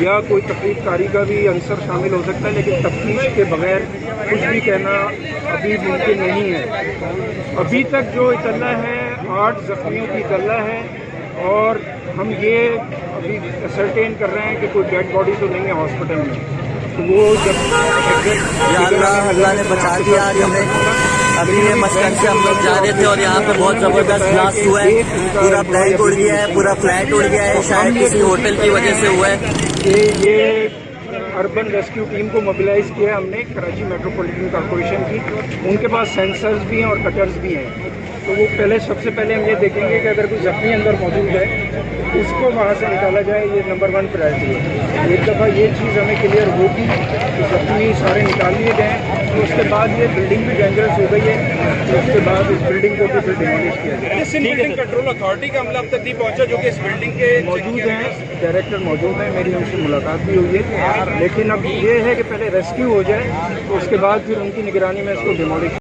یا کوئی تفریق کاری کا بھی عنصر شامل ہو سکتا ہے، لیکن تفتیش کے بغیر کچھ بھی کہنا ابھی ممکن نہیں ہے۔ ابھی تک جو اطلاع ہے 8 زخمیوں کی اطلاع ہے، اور ہم یہ ابھی اسرٹین کر رہے ہیں کہ کوئی ڈیڈ باڈی تو نہیں ہے ہاسپٹل میں، تو وہ جب یا اللہ نے بچا دیا آج ہمیں۔ ابھی یہ مسکن سے ہم لوگ جا رہے تھے اور یہاں پہ بہت زبردست بلاسٹ ہوا ہے، پورا بلینک اڑ گیا ہے، پورا فلیٹ اڑ گیا ہے، شاید کسی ہوٹل کی وجہ سے ہوا ہے۔ کہ یہ اربن ریسکیو ٹیم کو موبلائز کیا ہے ہم نے، کراچی میٹروپولیٹن کارپوریشن کی، ان کے پاس سینسرز بھی ہیں اور کٹرز بھی ہیں، تو وہ سب سے پہلے ہم یہ دیکھیں گے کہ اگر کوئی زخمی اندر موجود ہے اس کو وہاں سے نکالا جائے، یہ نمبر 1 پرائرٹی ہے۔ ایک دفعہ یہ چیز ہمیں کلیئر ہوگی کہ زخمی سارے نکال لیے گئے، تو اس کے بعد یہ بلڈنگ بھی ڈینجرس ہو گئی ہے، تو اس کے بعد اس بلڈنگ کو بھی پھر ڈیمولش کیا جائے۔ اس بلڈنگ کنٹرول اتھارٹی کا عملہ اب تک نہیں پہنچا جو کہ اس بلڈنگ کے موجود ہیں، ڈائریکٹر موجود ہیں، میری ان سے ملاقات بھی ہوئی ہے، لیکن اب یہ ہے کہ پہلے ریسکیو ہو جائے تو اس کے بعد پھر ان کی نگرانی میں اس کو ڈیمولش